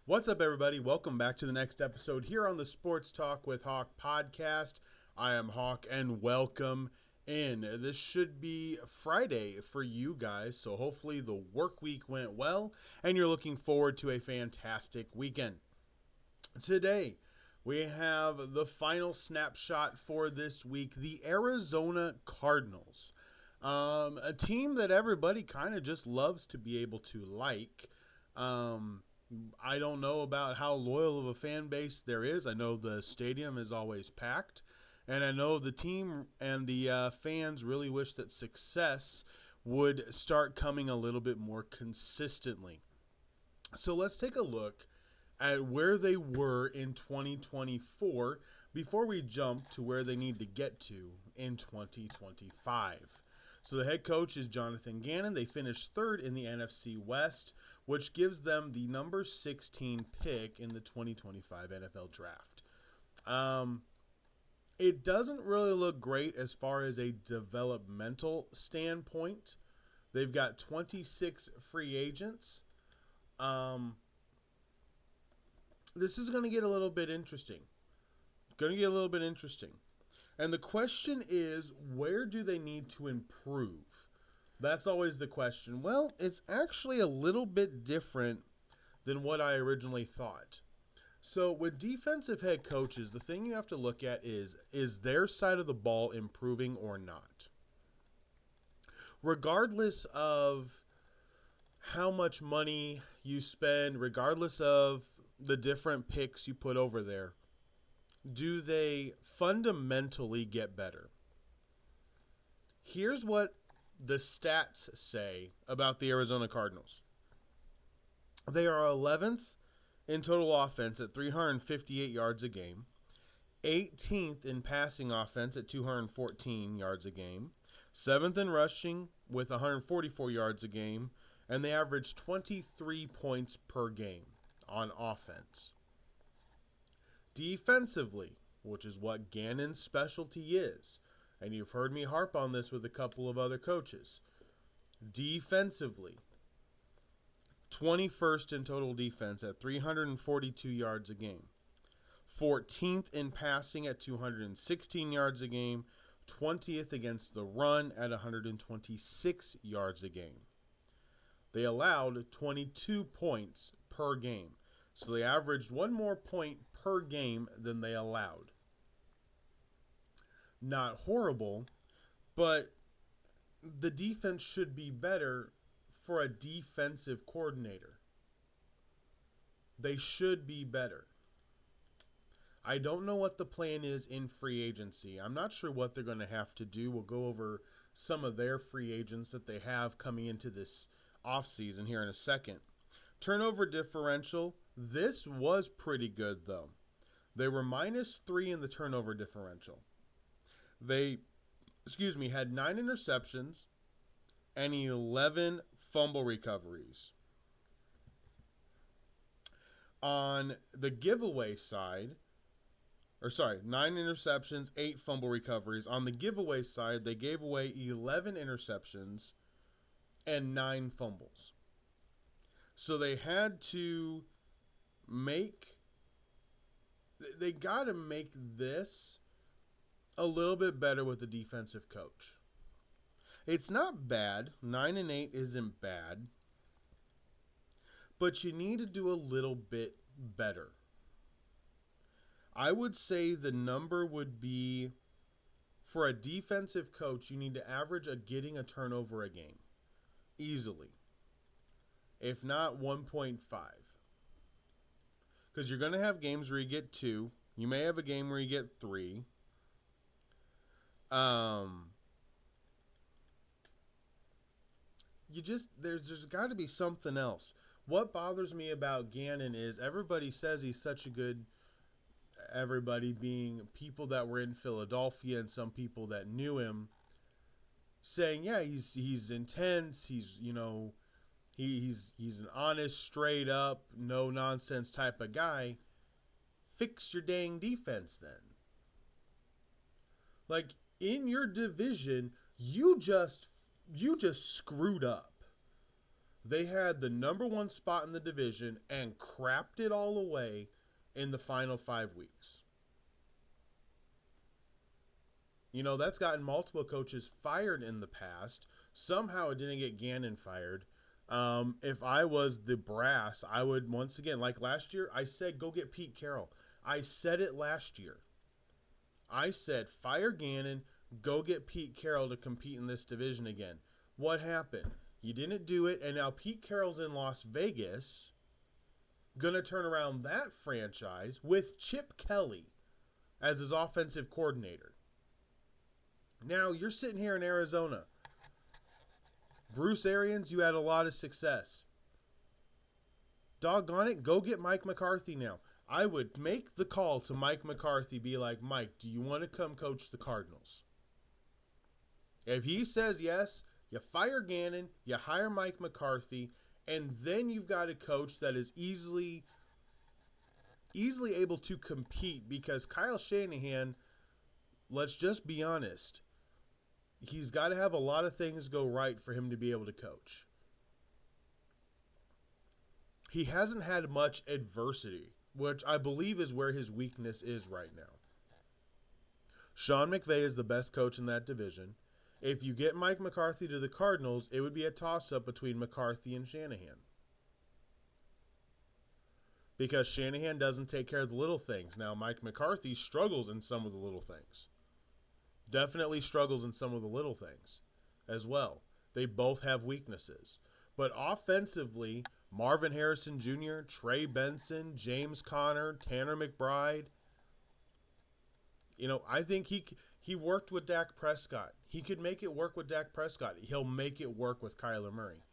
What's up, everybody? Welcome back to the next episode here on the Sports Talk with Hawk podcast. I am Hawk, and welcome in. This should be Friday for you guys, so hopefully the work week went well, and you're looking forward to a fantastic weekend. Today, we have the final snapshot for this week, the Arizona Cardinals. A team that everybody kind of just loves to be able to like. I don't know about how loyal of a fan base there is. I know the stadium is always packed, and I know the team and the fans really wish that success would start coming a little bit more consistently. So let's take a look at where they were in 2024 before we jump to where they need to get to in 2025. So the head coach is Jonathan Gannon. They finished third in the NFC West, which gives them the number 16 pick in the 2025 NFL Draft. It doesn't really look great as far as a developmental standpoint. They've got 26 free agents. This is going to get a little bit interesting. And the question is, where do they need to improve? That's always the question. Well, it's actually a little bit different than what I originally thought. So with defensive head coaches, the thing you have to look at is their side of the ball improving or not? Regardless of how much money you spend, regardless of the different picks you put over there, do they fundamentally get better? Here's what the stats say about the Arizona Cardinals. They are 11th in total offense at 358 yards a game, 18th in passing offense at 214 yards a game, 7th in rushing with 144 yards a game, and they average 23 points per game on offense. Defensively, which is what Gannon's specialty is, and you've heard me harp on this with a couple of other coaches. Defensively, 21st in total defense at 342 yards a game, 14th in passing at 216 yards a game, 20th against the run at 126 yards a game. They allowed 22 points per game. So they averaged one more point per game than they allowed. Not horrible, but the defense should be better for a defensive coordinator. They should be better. I don't know what the plan is in free agency. I'm not sure what they're going to have to do. We'll go over some of their free agents that they have coming into this offseason here in a second. Turnover differential. This was pretty good, though. They were -3 in the turnover differential. They, had 9 interceptions and 11 fumble recoveries. On the giveaway side, 9 interceptions, 8 fumble recoveries. On the giveaway side, they gave away 11 interceptions and 9 fumbles. So they had to they got to make this a little bit better with the defensive coach. It's not bad. 9-8 isn't bad. But you need to do a little bit better. I would say the number would be, for a defensive coach, you need to average getting a turnover a game. Easily. If not, 1.5. Because you're going to have games where you get 2. You may have a game where you get 3. There's got to be something else. What bothers me about Gannon is everybody says he's such a good, everybody being people that were in Philadelphia and some people that knew him, saying, yeah, he's intense, he's an honest, straight up, no nonsense type of guy. Fix your dang defense then. Like, in your division, you just screwed up. They had the number one spot in the division and crapped it all away in the final 5 weeks. You know, that's gotten multiple coaches fired in the past. Somehow it didn't get Gannon fired. If I was the brass, I would, once again, like last year, I said go get Pete Carroll. I said it last year. I said fire Gannon, go get Pete Carroll to compete in this division again. What happened? You didn't do it, and now Pete Carroll's in Las Vegas, going to turn around that franchise with Chip Kelly as his offensive coordinator. Now, you're sitting here in Arizona. Bruce Arians, you had a lot of success. Doggone it, go get Mike McCarthy now. I would make the call to Mike McCarthy, be like, Mike, do you want to come coach the Cardinals? If he says yes, you fire Gannon, you hire Mike McCarthy, and then you've got a coach that is easily able to compete, because Kyle Shanahan, let's just be honest, he's got to have a lot of things go right for him to be able to coach. He hasn't had much adversity, which I believe is where his weakness is right now. Sean McVay is the best coach in that division. If you get Mike McCarthy to the Cardinals, it would be a toss-up between McCarthy and Shanahan. Because Shanahan doesn't take care of the little things. Now, Mike McCarthy struggles in some of the little things. Definitely struggles in some of the little things as well. They both have weaknesses. But offensively, Marvin Harrison Jr., Trey Benson, James Conner, Tanner McBride, you know, I think he worked with Dak Prescott. He could make it work with Dak Prescott. He'll make it work with Kyler Murray.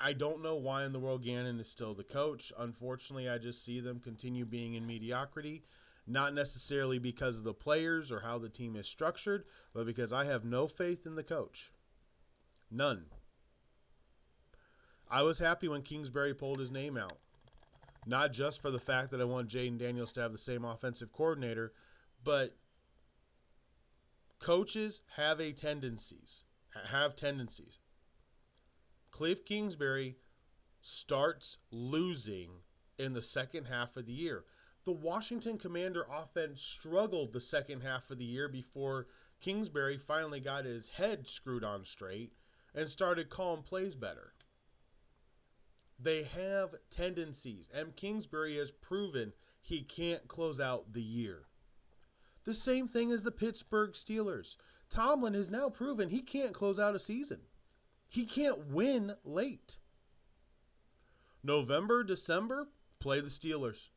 I don't know why in the world Gannon is still the coach. Unfortunately, I just see them continue being in mediocrity. Not necessarily because of the players or how the team is structured, but because I have no faith in the coach. None. I was happy when Kingsbury pulled his name out. Not just for the fact that I want Jaden Daniels to have the same offensive coordinator, but coaches have tendencies. Cliff Kingsbury starts losing in the second half of the year. The Washington Commander offense struggled the second half of the year before Kingsbury finally got his head screwed on straight and started calling plays better. They have tendencies, and Kingsbury has proven he can't close out the year. The same thing as the Pittsburgh Steelers. Tomlin has now proven he can't close out a season. He can't win late. November, December, play the Steelers.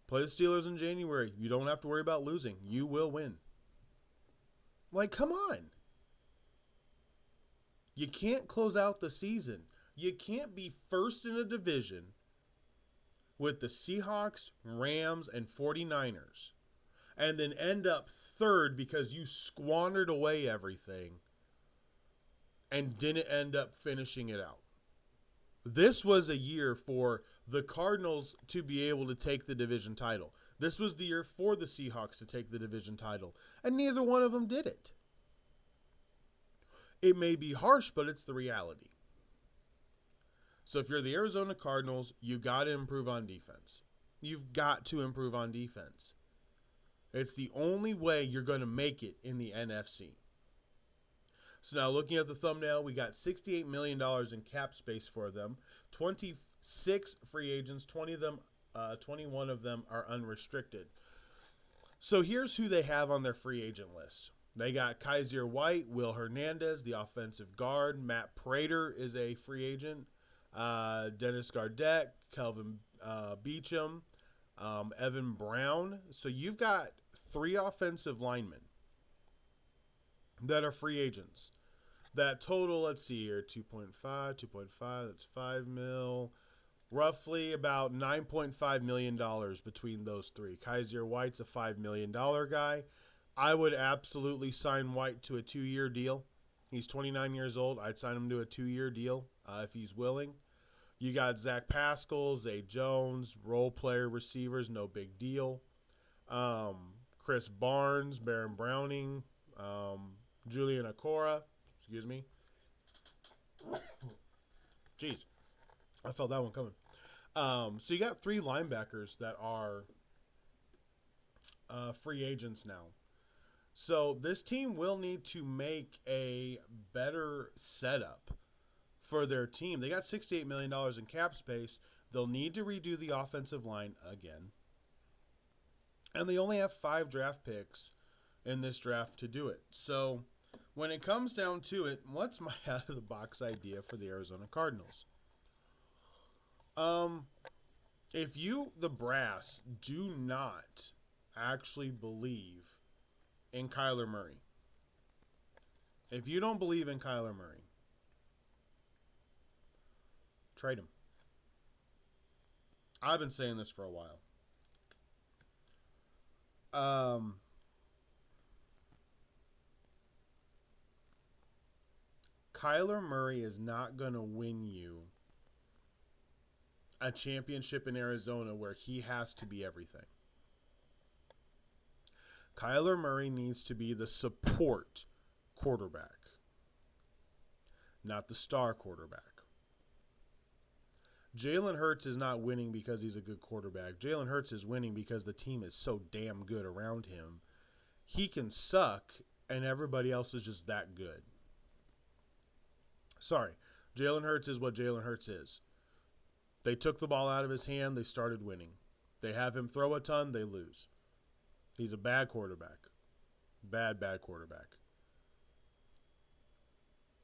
Play the Steelers in January. You don't have to worry about losing. You will win. Like, come on. You can't close out the season. You can't be first in a division with the Seahawks, Rams, and 49ers and then end up third because you squandered away everything and didn't end up finishing it out. This was a year for the Cardinals to be able to take the division title. This was the year for the Seahawks to take the division title, and neither one of them did it. It may be harsh, but it's the reality. So if you're the Arizona Cardinals, you got to improve on defense. You've got to improve on defense. It's the only way you're going to make it in the NFC. So now looking at the thumbnail, we got $68 million in cap space for them. 26 free agents, 21 of them are unrestricted. So here's who they have on their free agent list. They got Kaiser White, Will Hernandez, the offensive guard. Matt Prater is a free agent. Dennis Gardeck, Kelvin Beachum, Evan Brown. So you've got 3 offensive linemen that are free agents. That total, let's see here, 2.5, that's 5 mil. Roughly about $9.5 million between those 3. Kaiser White's a $5 million guy. I would absolutely sign White to a 2-year deal. He's 29 years old. I'd sign him to a 2-year deal if he's willing. You got Zach Pascal, Zay Jones, role player receivers, no big deal. Chris Barnes, Baron Browning, Julian Okora, Jeez, I felt that one coming. So you got 3 linebackers that are free agents now. So this team will need to make a better setup for their team. They got $68 million in cap space. They'll need to redo the offensive line again. And they only have 5 draft picks in this draft to do it. So when it comes down to it, what's my out-of-the-box idea for the Arizona Cardinals? If you, the brass, do not actually believe in Kyler Murray, if you don't believe in Kyler Murray, trade him. I've been saying this for a while. Kyler Murray is not going to win you a championship in Arizona where he has to be everything. Kyler Murray needs to be the support quarterback, not the star quarterback. Jalen Hurts is not winning because he's a good quarterback. Jalen Hurts is winning because the team is so damn good around him. He can suck, and everybody else is just that good. Sorry, Jalen Hurts is what Jalen Hurts is. They took the ball out of his hand, they started winning. They have him throw a ton, they lose. He's a bad quarterback. Bad quarterback.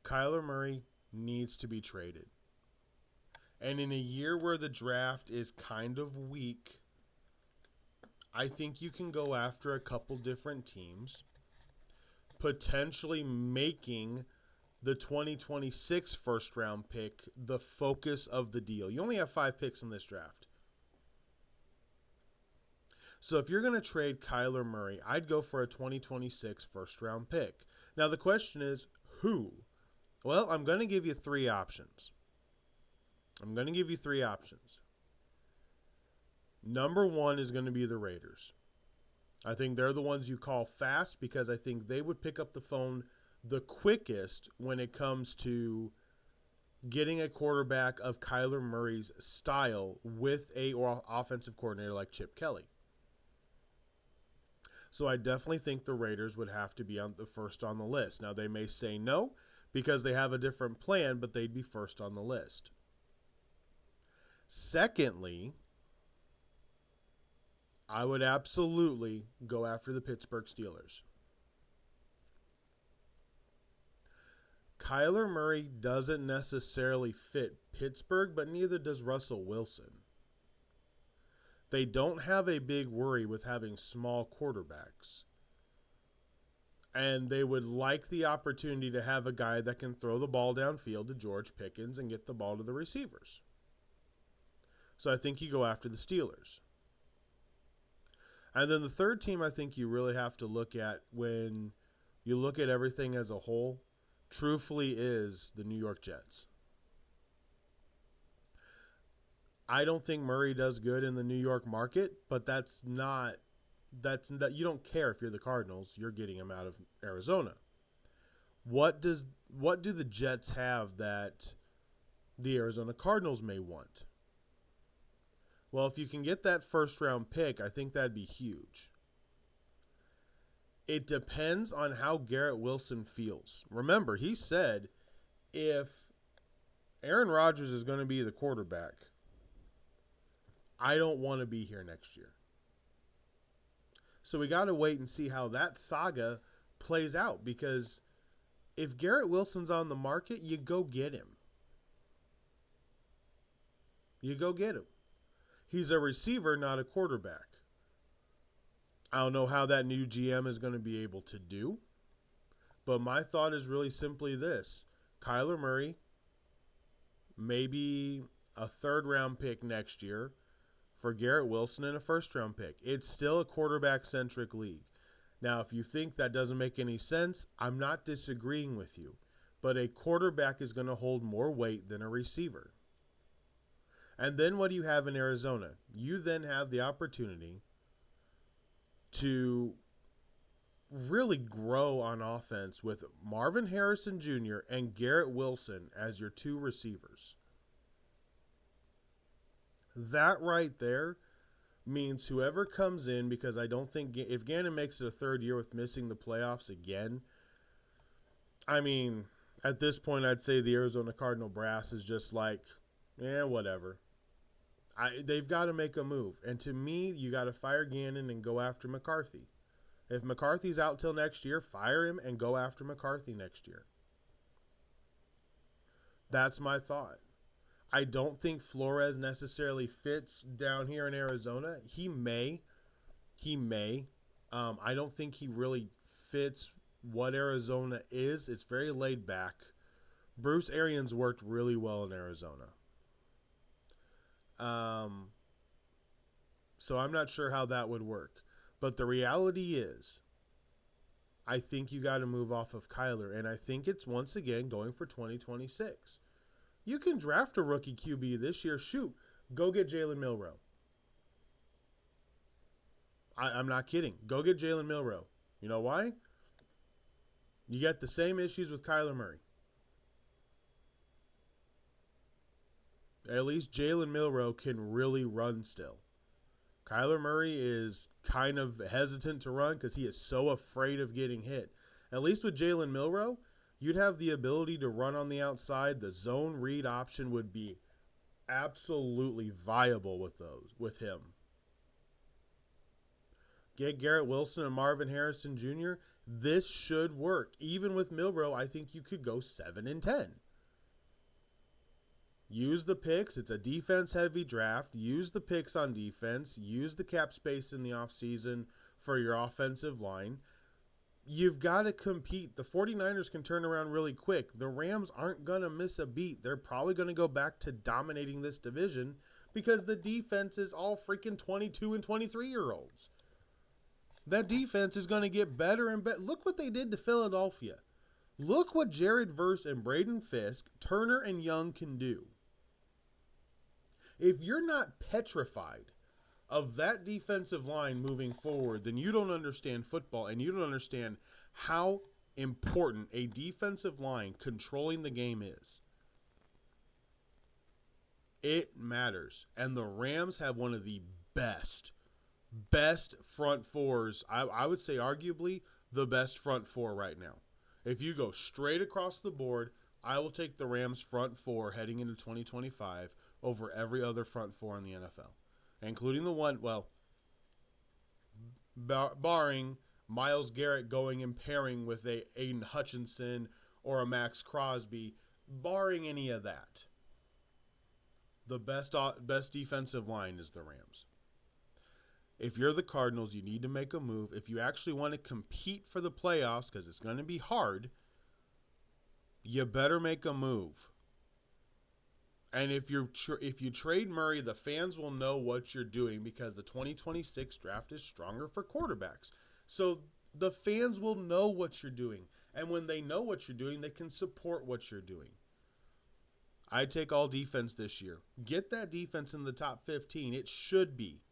Kyler Murray needs to be traded. And in a year where the draft is kind of weak, I think you can go after a couple different teams, potentially making the 2026 first-round pick the focus of the deal. You only have 5 picks in this draft. So if you're going to trade Kyler Murray, I'd go for a 2026 first-round pick. Now the question is, who? Well, I'm going to give you 3 options. Number 1 is going to be the Raiders. I think they're the ones you call fast because I think they would pick up the phone the quickest when it comes to getting a quarterback of Kyler Murray's style with a offensive coordinator like Chip Kelly. So I definitely think the Raiders would have to be on the first on the list. Now they may say no because they have a different plan, but they'd be first on the list. Secondly, I would absolutely go after the Pittsburgh Steelers. Kyler Murray doesn't necessarily fit Pittsburgh, but neither does Russell Wilson. They don't have a big worry with having small quarterbacks. And they would like the opportunity to have a guy that can throw the ball downfield to George Pickens and get the ball to the receivers. So I think you go after the Steelers. And then the third team I think you really have to look at when you look at everything as a whole, truthfully, is the New York Jets. I don't think Murray does good in the New York market, but that's not you don't care if you're the Cardinals, you're getting him out of Arizona. What do the Jets have that the Arizona Cardinals may want? Well, if you can get that first round pick, I think that'd be huge. It depends on how Garrett Wilson feels. Remember, he said if Aaron Rodgers is going to be the quarterback, I don't want to be here next year. So we got to wait and see how that saga plays out, because if Garrett Wilson's on the market, you go get him. He's a receiver, not a quarterback. I don't know how that new GM is going to be able to do, but my thought is really simply this. Kyler Murray, maybe a third-round pick next year for Garrett Wilson and a first-round pick. It's still a quarterback-centric league. Now, if you think that doesn't make any sense, I'm not disagreeing with you, but a quarterback is going to hold more weight than a receiver. And then what do you have in Arizona? You then have the opportunity to really grow on offense with Marvin Harrison Jr. and Garrett Wilson as your 2 receivers. That right there means whoever comes in, because I don't think if Gannon makes it a third year with missing the playoffs again, I mean, at this point, I'd say the Arizona Cardinal brass is just like, whatever. They've got to make a move. And to me, you got to fire Gannon and go after McCarthy. If McCarthy's out till next year, fire him and go after McCarthy next year. That's my thought. I don't think Flores necessarily fits down here in Arizona. He may. I don't think he really fits what Arizona is. It's very laid back. Bruce Arians worked really well in Arizona. So I'm not sure how that would work. But the reality is, I think you got to move off of Kyler. And I think it's once again going for 2026. You can draft a rookie QB this year. Shoot, go get Jalen Milroe. I'm not kidding. Go get Jalen Milroe. You know why? You get the same issues with Kyler Murray. At least Jalen Milroe can really run still. Kyler Murray is kind of hesitant to run because he is so afraid of getting hit. At least with Jalen Milroe, you'd have the ability to run on the outside. The zone read option would be absolutely viable with him. Get Garrett Wilson and Marvin Harrison Jr. This should work. Even with Milroe, I think you could go 7-10. Use the picks. It's a defense-heavy draft. Use the picks on defense. Use the cap space in the offseason for your offensive line. You've got to compete. The 49ers can turn around really quick. The Rams aren't going to miss a beat. They're probably going to go back to dominating this division because the defense is all freaking 22 and 23-year-olds. That defense is going to get better and better. Look what they did to Philadelphia. Look what Jared Verse and Braden Fisk, Turner and Young can do. If you're not petrified of that defensive line moving forward, then you don't understand football and you don't understand how important a defensive line controlling the game is. It matters. And the Rams have one of the best front fours. I would say arguably the best front four right now. If you go straight across the board, I will take the Rams front four heading into 2025 over every other front four in the NFL, including the one, barring Myles Garrett going and pairing with a Aiden Hutchinson or a Max Crosby, barring any of that. The best defensive line is the Rams. If you're the Cardinals, you need to make a move. If you actually want to compete for the playoffs, because it's going to be hard, you better make a move. And if you trade Murray, the fans will know what you're doing because the 2026 draft is stronger for quarterbacks. So the fans will know what you're doing. And when they know what you're doing, they can support what you're doing. I take all defense this year. Get that defense in the top 15. It should be.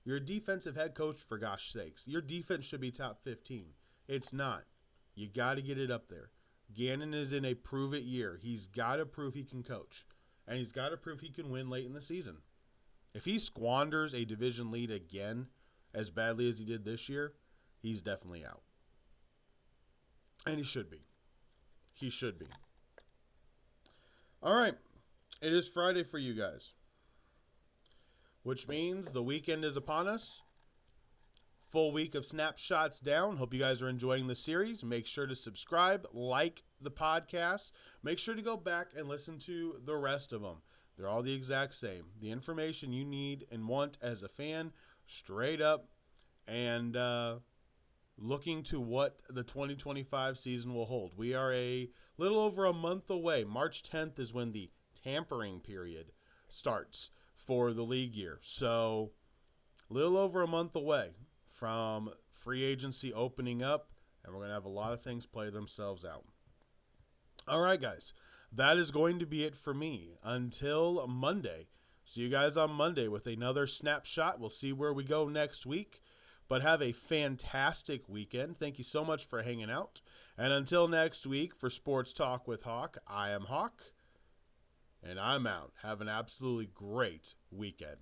You're a defensive head coach, for gosh sakes. Your defense should be top 15. It's not. You got to get it up there. Gannon is in a prove-it year. He's got to prove he can coach. And he's got to prove he can win late in the season. If he squanders a division lead again as badly as he did this year, he's definitely out. And he should be. He should be. All right. It is Friday for you guys, which means the weekend is upon us. Full week of snapshots down. Hope you guys are enjoying the series. Make sure to subscribe, like the podcast. Make sure to go back and listen to the rest of them. They're all the exact same. The information you need and want as a fan, straight up, and looking to what the 2025 season will hold. We are a little over a month away. March 10th is when the tampering period starts for the league year. So a little over a month away from free agency opening up, and we're going to have a lot of things play themselves out. All right, guys, that is going to be it for me until Monday. See you guys on Monday with another snapshot. We'll see where we go next week, but have a fantastic weekend. Thank you so much for hanging out. And until next week for Sports Talk with Hawk, I am Hawk, and I'm out. Have an absolutely great weekend.